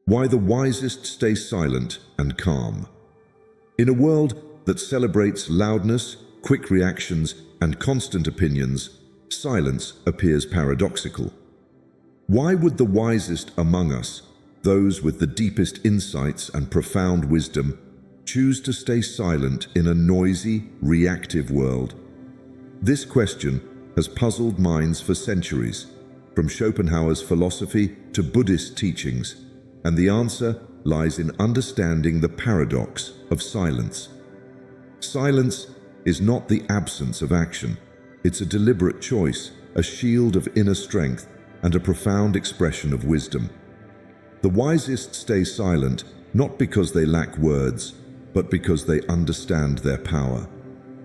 Why the wisest stay silent and calm. In a world that celebrates loudness, quick reactions, and constant opinions, silence appears paradoxical. Why would the wisest among us, those with the deepest insights and profound wisdom, choose to stay silent in a noisy, reactive world? This question has puzzled minds for centuries, from Schopenhauer's philosophy to Buddhist teachings, and the answer lies in understanding the paradox of silence. Silence is not the absence of action. It's a deliberate choice, a shield of inner strength, and a profound expression of wisdom. The wisest stay silent not because they lack words, but because they understand their power.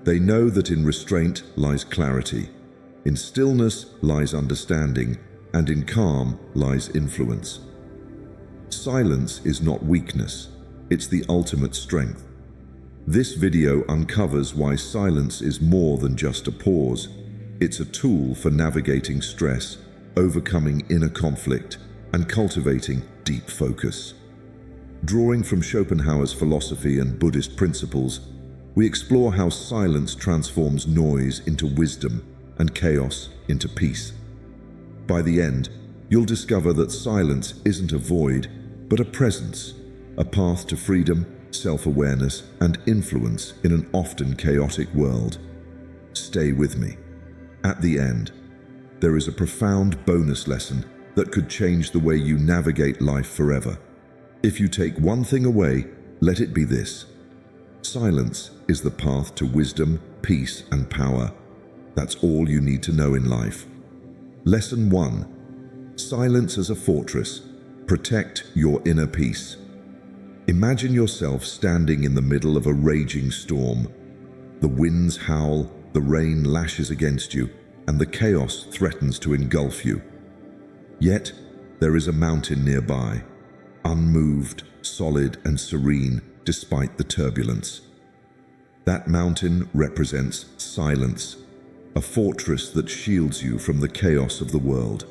They know that in restraint lies clarity, in stillness lies understanding, and in calm lies influence. Silence is not weakness, it's the ultimate strength. This video uncovers why silence is more than just a pause. It's a tool for navigating stress, overcoming inner conflict, and cultivating deep focus. Drawing from Schopenhauer's philosophy and Buddhist principles, we explore how silence transforms noise into wisdom and chaos into peace. By the end, you'll discover that silence isn't a void, but a presence, a path to freedom, self-awareness, and influence in an often chaotic world. Stay with me. At the end, there is a profound bonus lesson that could change the way you navigate life forever. If you take one thing away, let it be this: silence is the path to wisdom, peace, and power. That's all you need to know in life. Lesson 1. Silence as a fortress. Protect your inner peace. Imagine yourself standing in the middle of a raging storm. The winds howl, the rain lashes against you, and the chaos threatens to engulf you. Yet, there is a mountain nearby, unmoved, solid, and serene despite the turbulence. That mountain represents silence, a fortress that shields you from the chaos of the world.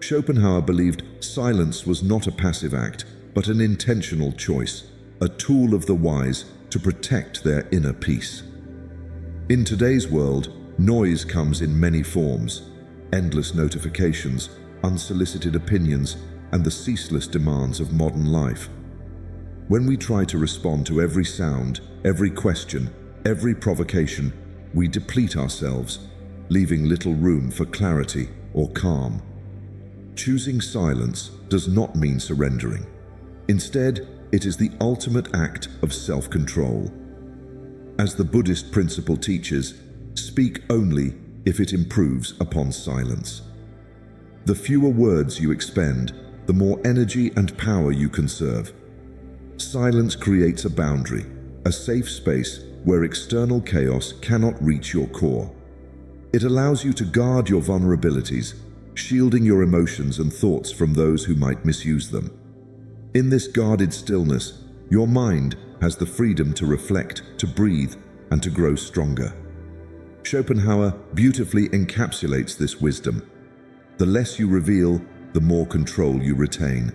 Schopenhauer believed silence was not a passive act, but an intentional choice, a tool of the wise to protect their inner peace. In today's world, noise comes in many forms: endless notifications, unsolicited opinions, and the ceaseless demands of modern life. When we try to respond to every sound, every question, every provocation, we deplete ourselves, leaving little room for clarity or calm. Choosing silence does not mean surrendering. Instead, it is the ultimate act of self-control. As the Buddhist principle teaches, speak only if it improves upon silence. The fewer words you expend, the more energy and power you conserve. Silence creates a boundary, a safe space where external chaos cannot reach your core. It allows you to guard your vulnerabilities, shielding your emotions and thoughts from those who might misuse them. In this guarded stillness, your mind has the freedom to reflect, to breathe, and to grow stronger. Schopenhauer beautifully encapsulates this wisdom. The less you reveal, the more control you retain.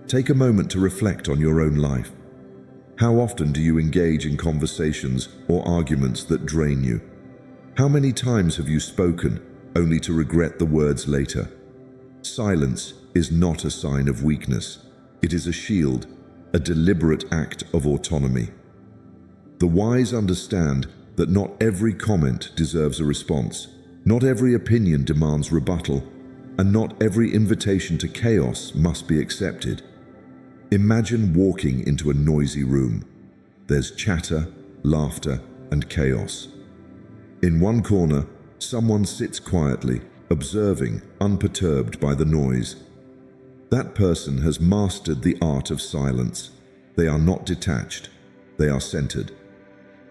Take a moment to reflect on your own life. How often do you engage in conversations or arguments that drain you? How many times have you spoken only to regret the words later? Silence is not a sign of weakness. It is a shield, a deliberate act of autonomy. The wise understand that not every comment deserves a response, not every opinion demands rebuttal, and not every invitation to chaos must be accepted. Imagine walking into a noisy room. There's chatter, laughter, and chaos. In one corner, someone sits quietly, observing, unperturbed by the noise. That person has mastered the art of silence. They are not detached, they are centered.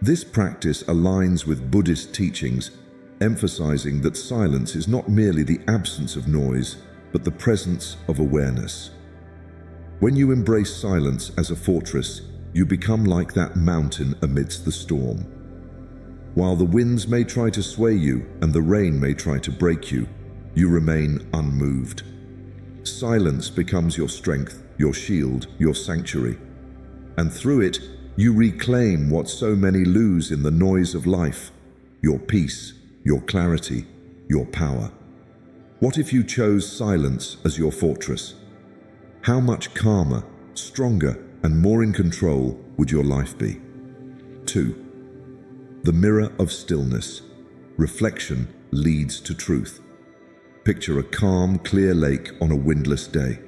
This practice aligns with Buddhist teachings, emphasizing that silence is not merely the absence of noise, but the presence of awareness. When you embrace silence as a fortress, you become like that mountain amidst the storm. While the winds may try to sway you and the rain may try to break you, you remain unmoved. Silence becomes your strength, your shield, your sanctuary. And through it, you reclaim what so many lose in the noise of life: your peace, your clarity, your power. What if you chose silence as your fortress? How much calmer, stronger, and more in control would your life be? 2. The mirror of stillness. Reflection leads to truth. Picture a calm, clear lake on a windless day.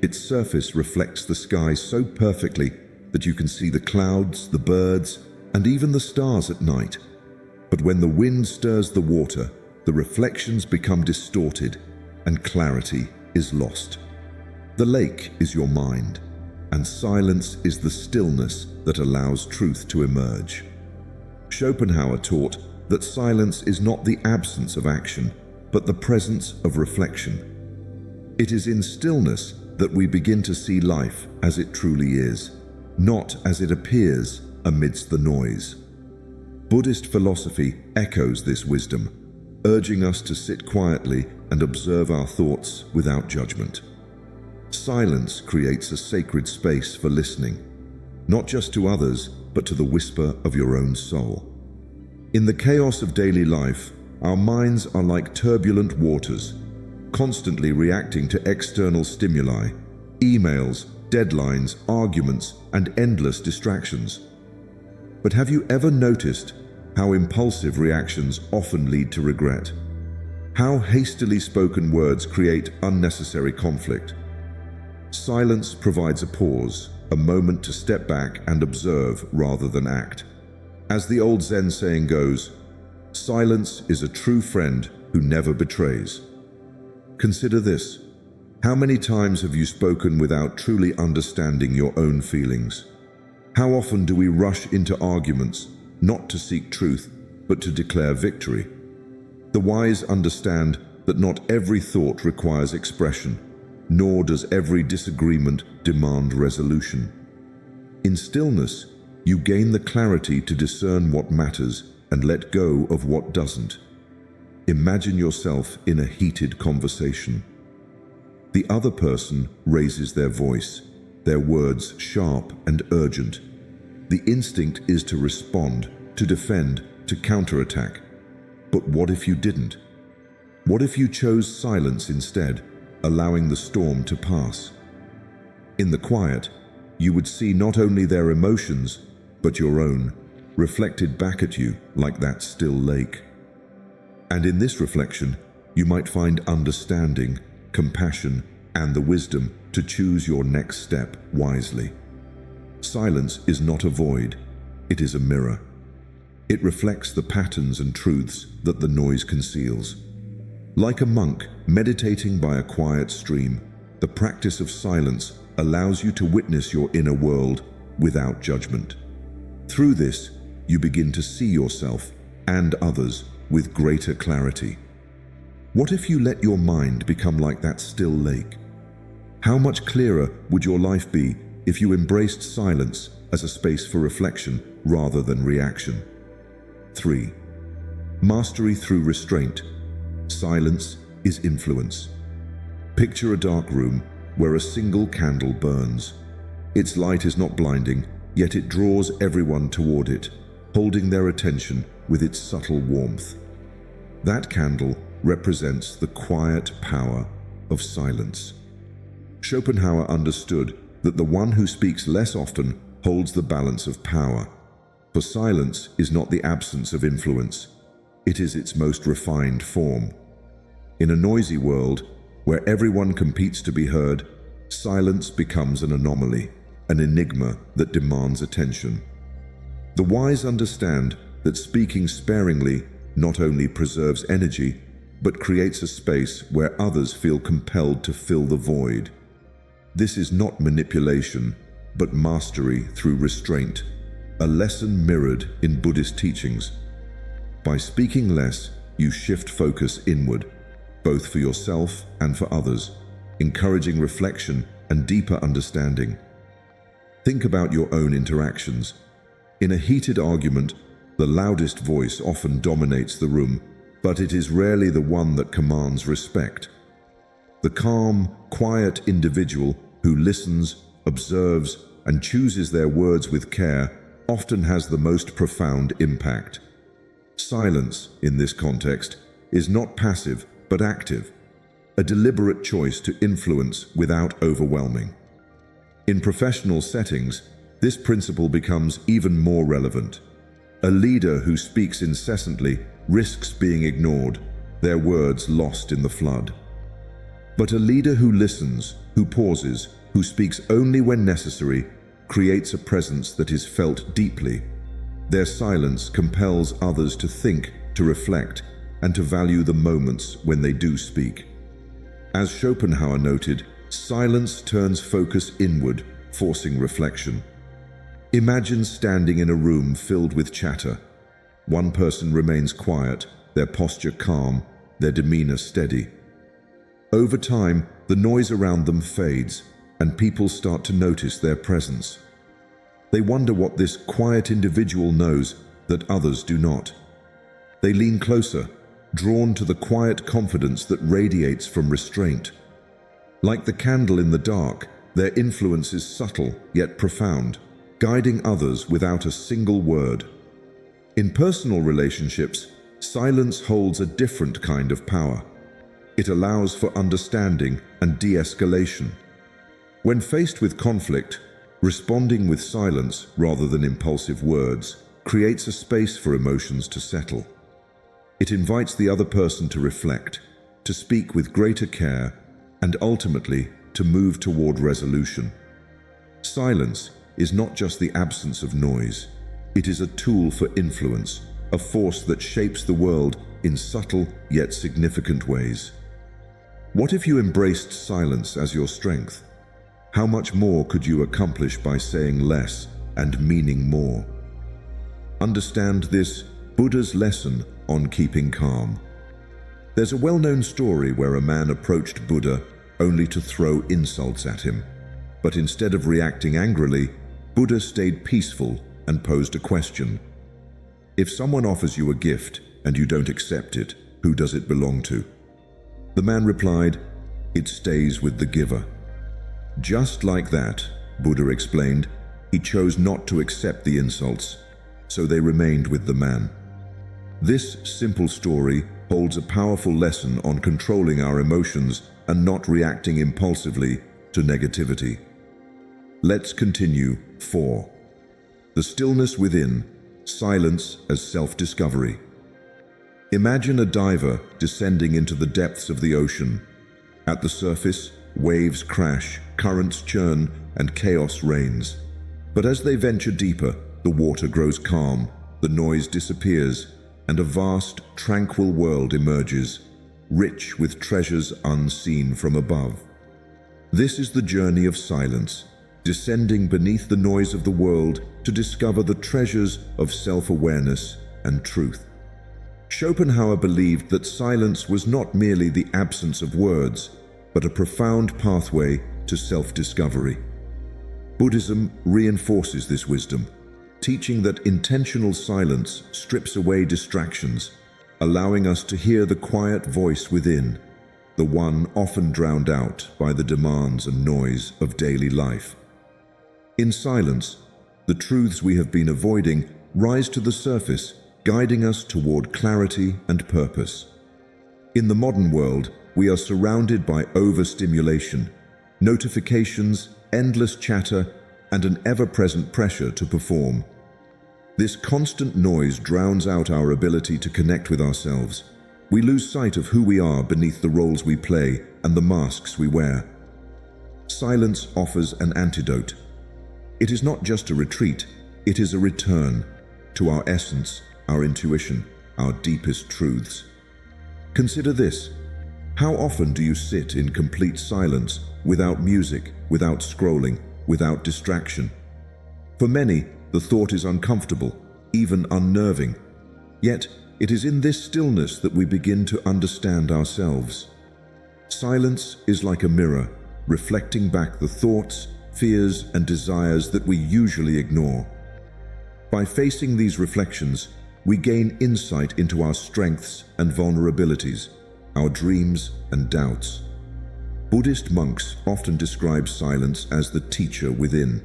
Its surface reflects the sky so perfectly that you can see the clouds, the birds, and even the stars at night. But when the wind stirs the water, the reflections become distorted and clarity is lost. The lake is your mind, and silence is the stillness that allows truth to emerge. Schopenhauer taught that silence is not the absence of action, but the presence of reflection. It is in stillness that we begin to see life as it truly is, not as it appears amidst the noise. Buddhist philosophy echoes this wisdom, urging us to sit quietly and observe our thoughts without judgment. Silence creates a sacred space for listening, not just to others, but to the whisper of your own soul. In the chaos of daily life, our minds are like turbulent waters, constantly reacting to external stimuli, emails, deadlines, arguments, and endless distractions. But have you ever noticed how impulsive reactions often lead to regret? How hastily spoken words create unnecessary conflict? Silence provides a pause, a moment to step back and observe rather than act. As the old Zen saying goes, silence is a true friend who never betrays. Consider this. How many times have you spoken without truly understanding your own feelings? How often do we rush into arguments, not to seek truth, but to declare victory? The wise understand that not every thought requires expression, nor does every disagreement demand resolution. In stillness, you gain the clarity to discern what matters and let go of what doesn't. Imagine yourself in a heated conversation. The other person raises their voice, their words sharp and urgent. The instinct is to respond, to defend, to counterattack. But what if you didn't? What if you chose silence instead, allowing the storm to pass? In the quiet, you would see not only their emotions, but your own, reflected back at you like that still lake. And in this reflection, you might find understanding, compassion, and the wisdom to choose your next step wisely. Silence is not a void, it is a mirror. It reflects the patterns and truths that the noise conceals. Like a monk meditating by a quiet stream, the practice of silence allows you to witness your inner world without judgment. Through this, you begin to see yourself and others with greater clarity. What if you let your mind become like that still lake? How much clearer would your life be if you embraced silence as a space for reflection rather than reaction? 3. Mastery through restraint. Silence is influence. Picture a dark room where a single candle burns. Its light is not blinding, yet it draws everyone toward it, holding their attention with its subtle warmth. That candle represents the quiet power of silence. Schopenhauer understood that the one who speaks less often holds the balance of power. For silence is not the absence of influence, it is its most refined form. In a noisy world, where everyone competes to be heard, silence becomes an anomaly, an enigma that demands attention. The wise understand that speaking sparingly not only preserves energy, but creates a space where others feel compelled to fill the void. This is not manipulation, but mastery through restraint, a lesson mirrored in Buddhist teachings. By speaking less, you shift focus inward, both for yourself and for others, encouraging reflection and deeper understanding. Think about your own interactions. In a heated argument, the loudest voice often dominates the room, but it is rarely the one that commands respect. The calm, quiet individual who listens, observes, and chooses their words with care often has the most profound impact. Silence, in this context, is not passive but active, a deliberate choice to influence without overwhelming. In professional settings, this principle becomes even more relevant. A leader who speaks incessantly risks being ignored, their words lost in the flood. But a leader who listens, who pauses, who speaks only when necessary, creates a presence that is felt deeply. Their silence compels others to think, to reflect, and to value the moments when they do speak. As Schopenhauer noted, silence turns focus inward, forcing reflection. Imagine standing in a room filled with chatter. One person remains quiet, their posture calm, their demeanor steady. Over time, the noise around them fades, and people start to notice their presence. They wonder what this quiet individual knows that others do not. They lean closer, drawn to the quiet confidence that radiates from restraint. Like the candle in the dark, their influence is subtle yet profound, guiding others without a single word. In personal relationships, silence holds a different kind of power. It allows for understanding and de-escalation. When faced with conflict, responding with silence rather than impulsive words creates a space for emotions to settle. It invites the other person to reflect, to speak with greater care, and ultimately to move toward resolution. Silence is not just the absence of noise. It is a tool for influence, a force that shapes the world in subtle yet significant ways. What if you embraced silence as your strength? How much more could you accomplish by saying less and meaning more? Understand this Buddha's lesson on keeping calm. There's a well-known story where a man approached Buddha only to throw insults at him. But instead of reacting angrily, Buddha stayed peaceful and posed a question. If someone offers you a gift and you don't accept it, who does it belong to? The man replied, "It stays with the giver." Just like that, Buddha explained, he chose not to accept the insults, so they remained with the man. This simple story holds a powerful lesson on controlling our emotions and not reacting impulsively to negativity. Let's continue. 4. The stillness within, silence as self-discovery. Imagine a diver descending into the depths of the ocean. At the surface, waves crash, currents churn, and chaos reigns. But as they venture deeper, the water grows calm, the noise disappears, and a vast, tranquil world emerges, rich with treasures unseen from above. This is the journey of silence, descending beneath the noise of the world to discover the treasures of self-awareness and truth. Schopenhauer believed that silence was not merely the absence of words, but a profound pathway to self-discovery. Buddhism reinforces this wisdom, teaching that intentional silence strips away distractions, allowing us to hear the quiet voice within, the one often drowned out by the demands and noise of daily life. In silence, the truths we have been avoiding rise to the surface, guiding us toward clarity and purpose. In the modern world, we are surrounded by overstimulation, notifications, endless chatter, and an ever-present pressure to perform. This constant noise drowns out our ability to connect with ourselves. We lose sight of who we are beneath the roles we play and the masks we wear. Silence offers an antidote. It is not just a retreat, it is a return to our essence, our intuition, our deepest truths. Consider this. How often do you sit in complete silence, without music, without scrolling, without distraction? For many, the thought is uncomfortable, even unnerving. Yet, it is in this stillness that we begin to understand ourselves. Silence is like a mirror, reflecting back the thoughts, fears, and desires that we usually ignore. By facing these reflections, we gain insight into our strengths and vulnerabilities, our dreams and doubts. Buddhist monks often describe silence as the teacher within.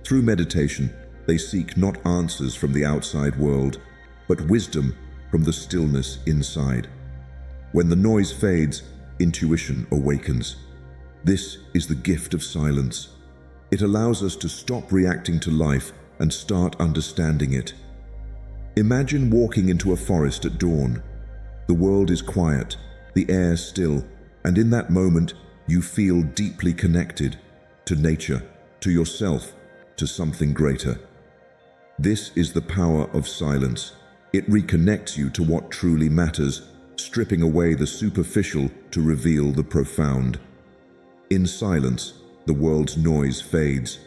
Through meditation, they seek not answers from the outside world, but wisdom from the stillness inside. When the noise fades, intuition awakens. This is the gift of silence. It allows us to stop reacting to life and start understanding it. Imagine walking into a forest at dawn. The world is quiet, the air still, and in that moment, you feel deeply connected to nature, to yourself, to something greater. This is the power of silence. It reconnects you to what truly matters, stripping away the superficial to reveal the profound. In silence, the world's noise fades,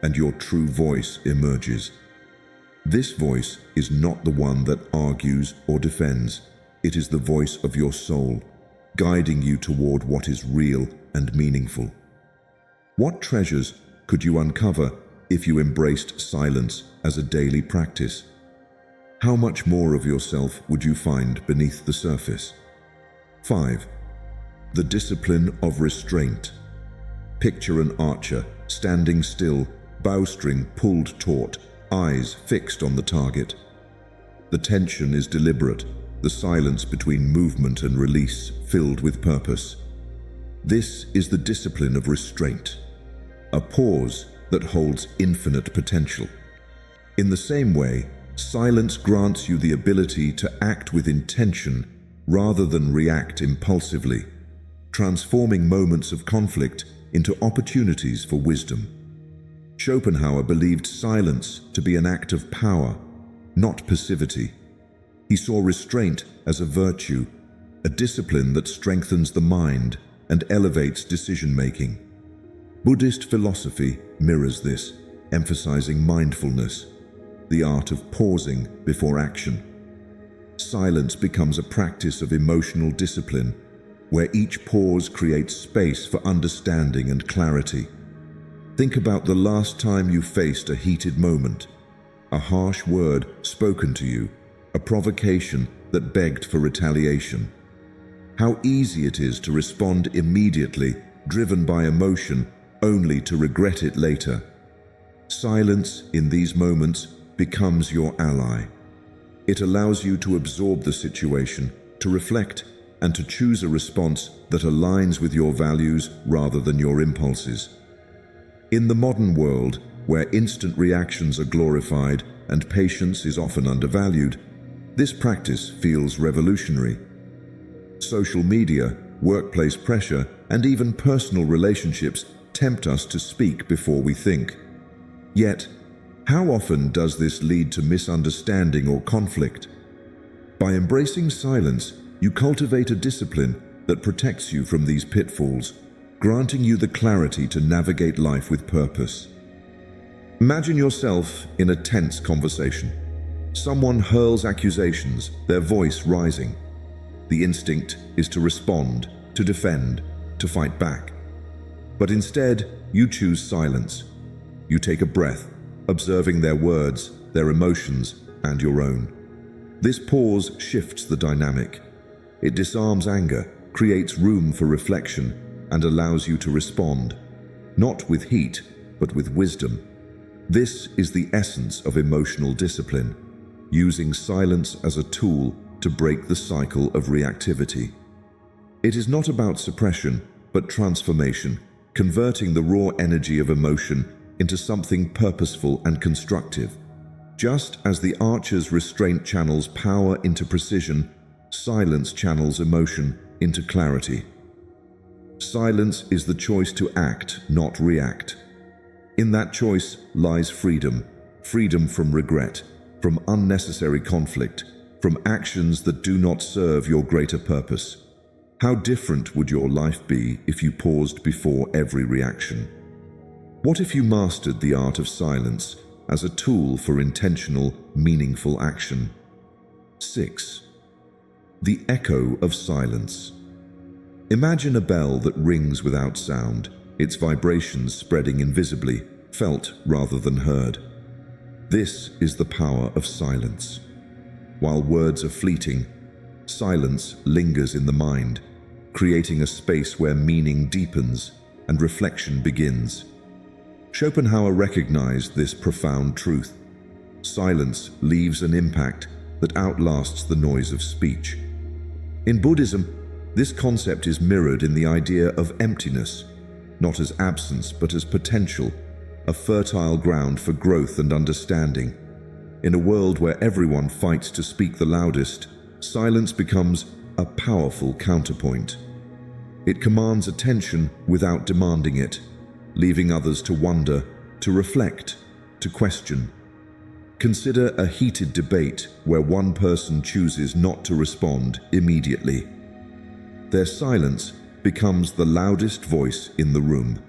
and your true voice emerges. This voice is not the one that argues or defends. It is the voice of your soul, guiding you toward what is real and meaningful. What treasures could you uncover if you embraced silence as a daily practice? How much more of yourself would you find beneath the surface? 5. The discipline of restraint. Picture an archer standing still, bowstring pulled taut, eyes fixed on the target. The tension is deliberate, the silence between movement and release filled with purpose. This is the discipline of restraint, a pause that holds infinite potential. In the same way, silence grants you the ability to act with intention rather than react impulsively, transforming moments of conflict into opportunities for wisdom. Schopenhauer believed silence to be an act of power, not passivity. He saw restraint as a virtue, a discipline that strengthens the mind and elevates decision-making. Buddhist philosophy mirrors this, emphasizing mindfulness, the art of pausing before action. Silence becomes a practice of emotional discipline, where each pause creates space for understanding and clarity. Think about the last time you faced a heated moment, a harsh word spoken to you, a provocation that begged for retaliation. How easy it is to respond immediately, driven by emotion, only to regret it later. Silence in these moments becomes your ally. It allows you to absorb the situation, to reflect, and to choose a response that aligns with your values rather than your impulses. In the modern world, where instant reactions are glorified and patience is often undervalued, this practice feels revolutionary. Social media, workplace pressure, and even personal relationships tempt us to speak before we think. Yet, how often does this lead to misunderstanding or conflict? By embracing silence, you cultivate a discipline that protects you from these pitfalls, granting you the clarity to navigate life with purpose. Imagine yourself in a tense conversation. Someone hurls accusations, their voice rising. The instinct is to respond, to defend, to fight back. But instead, you choose silence. You take a breath, observing their words, their emotions, and your own. This pause shifts the dynamic. It disarms anger, creates room for reflection, and allows you to respond, not with heat, but with wisdom. This is the essence of emotional discipline, using silence as a tool to break the cycle of reactivity. It is not about suppression, but transformation, converting the raw energy of emotion into something purposeful and constructive. Just as the archer's restraint channels power into precision, silence channels emotion into clarity. Silence is the choice to act, not react. In that choice lies freedom, freedom from regret, from unnecessary conflict, from actions that do not serve your greater purpose. How different would your life be if you paused before every reaction? What if you mastered the art of silence as a tool for intentional, meaningful action? 6. The echo of silence. Imagine a bell that rings without sound, its vibrations spreading invisibly, felt rather than heard. This is the power of silence. While words are fleeting, silence lingers in the mind, creating a space where meaning deepens and reflection begins. Schopenhauer recognized this profound truth. Silence leaves an impact that outlasts the noise of speech. In Buddhism, this concept is mirrored in the idea of emptiness, not as absence but as potential, a fertile ground for growth and understanding. In a world where everyone fights to speak the loudest, silence becomes a powerful counterpoint. It commands attention without demanding it, leaving others to wonder, to reflect, to question. Consider a heated debate where one person chooses not to respond immediately. Their silence becomes the loudest voice in the room.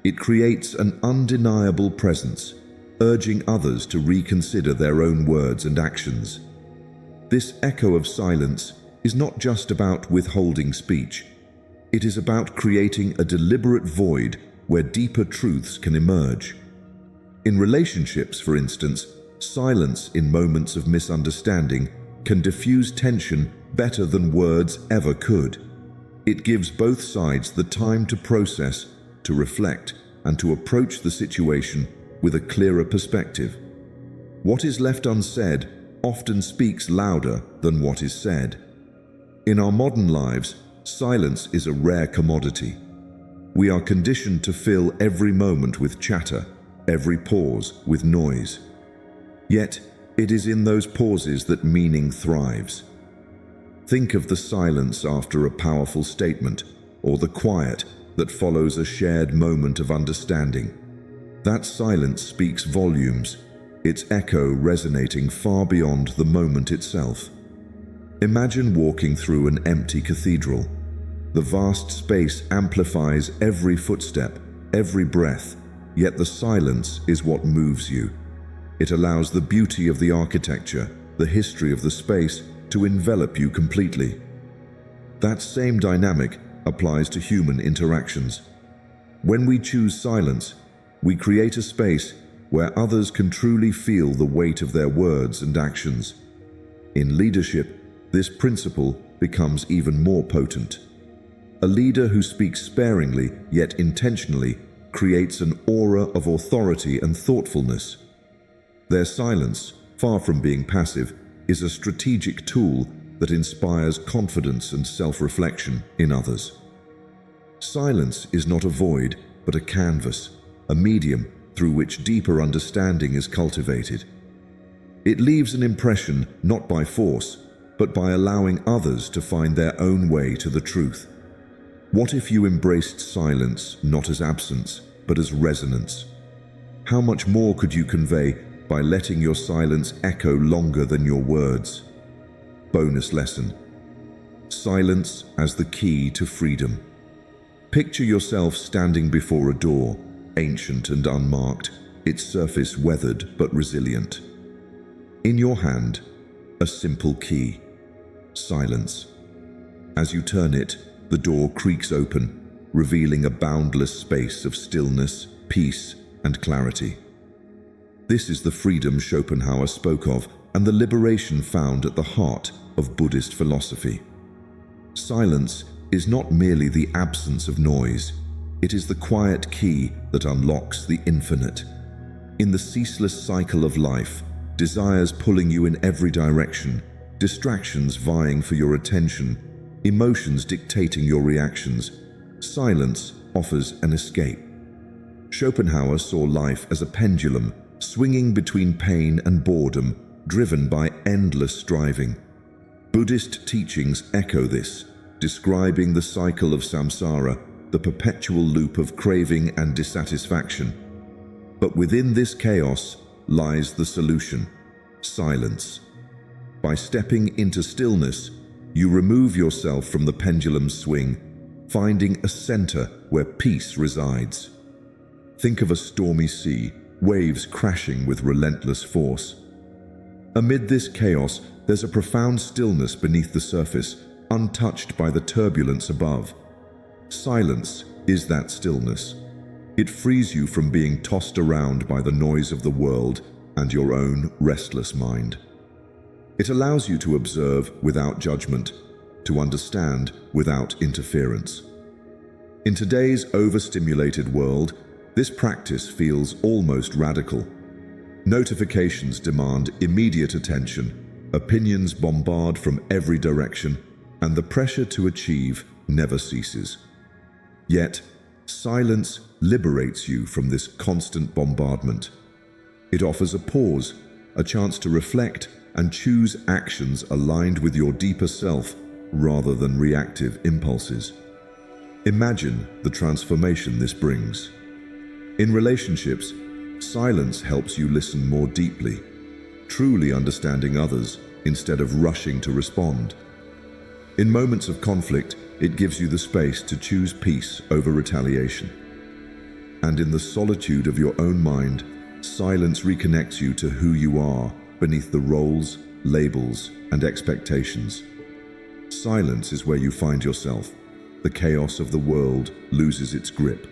It creates an undeniable presence, urging others to reconsider their own words and actions. This echo of silence is not just about withholding speech. It is about creating a deliberate void where deeper truths can emerge. In relationships, for instance, silence in moments of misunderstanding can diffuse tension better than words ever could. It gives both sides the time to process, to reflect, and to approach the situation with a clearer perspective. What is left unsaid often speaks louder than what is said. In our modern lives, silence is a rare commodity. We are conditioned to fill every moment with chatter, every pause with noise. Yet, it is in those pauses that meaning thrives. Think of the silence after a powerful statement, or the quiet that follows a shared moment of understanding. That silence speaks volumes, its echo resonating far beyond the moment itself. Imagine walking through an empty cathedral. The vast space amplifies every footstep, every breath, yet the silence is what moves you. It allows the beauty of the architecture, the history of the space, to envelop you completely. That same dynamic applies to human interactions. When we choose silence, we create a space where others can truly feel the weight of their words and actions. In leadership, this principle becomes even more potent. A leader who speaks sparingly yet intentionally creates an aura of authority and thoughtfulness. Their silence, far from being passive, is a strategic tool that inspires confidence and self-reflection in others. Silence is not a void, but a canvas, a medium through which deeper understanding is cultivated. It leaves an impression not by force, but by allowing others to find their own way to the truth. What if you embraced silence not as absence, but as resonance? How much more could you convey by letting your silence echo longer than your words? Bonus lesson: silence as the key to freedom. Picture yourself standing before a door, ancient and unmarked, its surface weathered but resilient. In your hand, a simple key: silence. As you turn it, the door creaks open, revealing a boundless space of stillness, peace, and clarity. This is the freedom Schopenhauer spoke of, and the liberation found at the heart of Buddhist philosophy. Silence is not merely the absence of noise, it is the quiet key that unlocks the infinite. In the ceaseless cycle of life, desires pulling you in every direction, distractions vying for your attention, emotions dictating your reactions, silence offers an escape. Schopenhauer saw life as a pendulum, swinging between pain and boredom, driven by endless striving. Buddhist teachings echo this, describing the cycle of samsara, the perpetual loop of craving and dissatisfaction. But within this chaos lies the solution: silence. By stepping into stillness, you remove yourself from the pendulum's swing, finding a center where peace resides. Think of a stormy sea, waves crashing with relentless force. Amid this chaos, there's a profound stillness beneath the surface, untouched by the turbulence above. Silence is that stillness. It frees you from being tossed around by the noise of the world and your own restless mind. It allows you to observe without judgment, to understand without interference. In today's overstimulated world, this practice feels almost radical. Notifications demand immediate attention, opinions bombard from every direction, and the pressure to achieve never ceases. Yet, silence liberates you from this constant bombardment. It offers a pause, a chance to reflect and choose actions aligned with your deeper self rather than reactive impulses. Imagine the transformation this brings. In relationships, silence helps you listen more deeply, truly understanding others instead of rushing to respond. In moments of conflict, it gives you the space to choose peace over retaliation. And in the solitude of your own mind, silence reconnects you to who you are beneath the roles, labels, and expectations. Silence is where you find yourself. The chaos of the world loses its grip.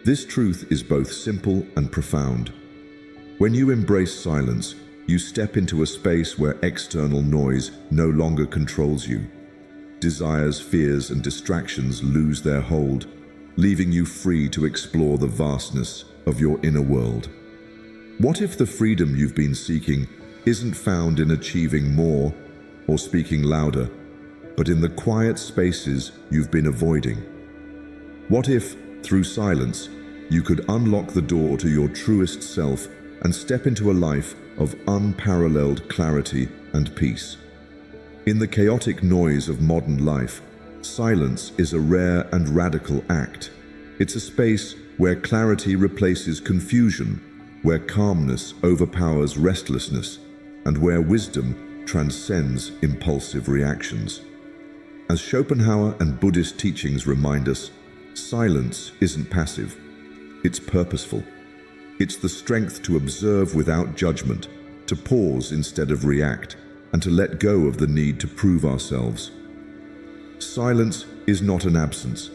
This truth is both simple and profound. When you embrace silence, you step into a space where external noise no longer controls you. Desires, fears, and distractions lose their hold, leaving you free to explore the vastness of your inner world. What if the freedom you've been seeking isn't found in achieving more or speaking louder, but in the quiet spaces you've been avoiding? What if, through silence, you could unlock the door to your truest self and step into a life of unparalleled clarity and peace? In the chaotic noise of modern life, silence is a rare and radical act. It's a space where clarity replaces confusion, where calmness overpowers restlessness, and where wisdom transcends impulsive reactions. As Schopenhauer and Buddhist teachings remind us, silence isn't passive, it's purposeful. It's the strength to observe without judgment, to pause instead of react, and to let go of the need to prove ourselves. Silence is not an absence.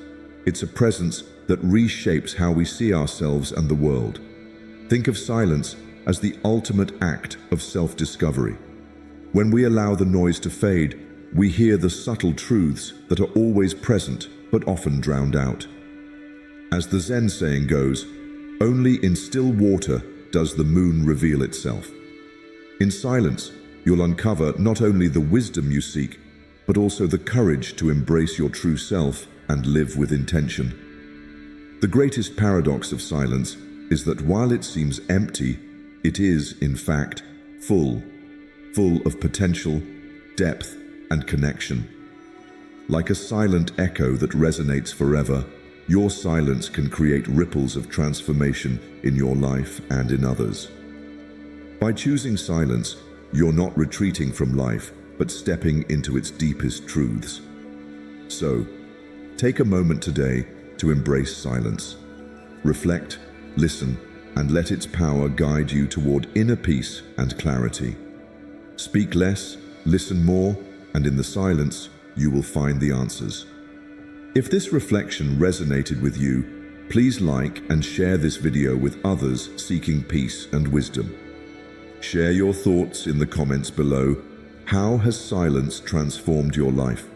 It's a presence that reshapes how we see ourselves and the world. Think of silence as the ultimate act of self-discovery. When we allow the noise to fade, we hear the subtle truths that are always present but often drowned out. As the Zen saying goes, only in still water does the moon reveal itself. In silence, you'll uncover not only the wisdom you seek, but also the courage to embrace your true self and live with intention. The greatest paradox of silence is that while it seems empty, it is, in fact, full of potential, depth, and connection. Like a silent echo that resonates forever, your silence can create ripples of transformation in your life and in others. By choosing silence, you're not retreating from life, but stepping into its deepest truths. So, take a moment today to embrace silence. Reflect, listen, and let its power guide you toward inner peace and clarity. Speak less, listen more, and in the silence, you will find the answers. If this reflection resonated with you, please like and share this video with others seeking peace and wisdom. Share your thoughts in the comments below. How has silence transformed your life?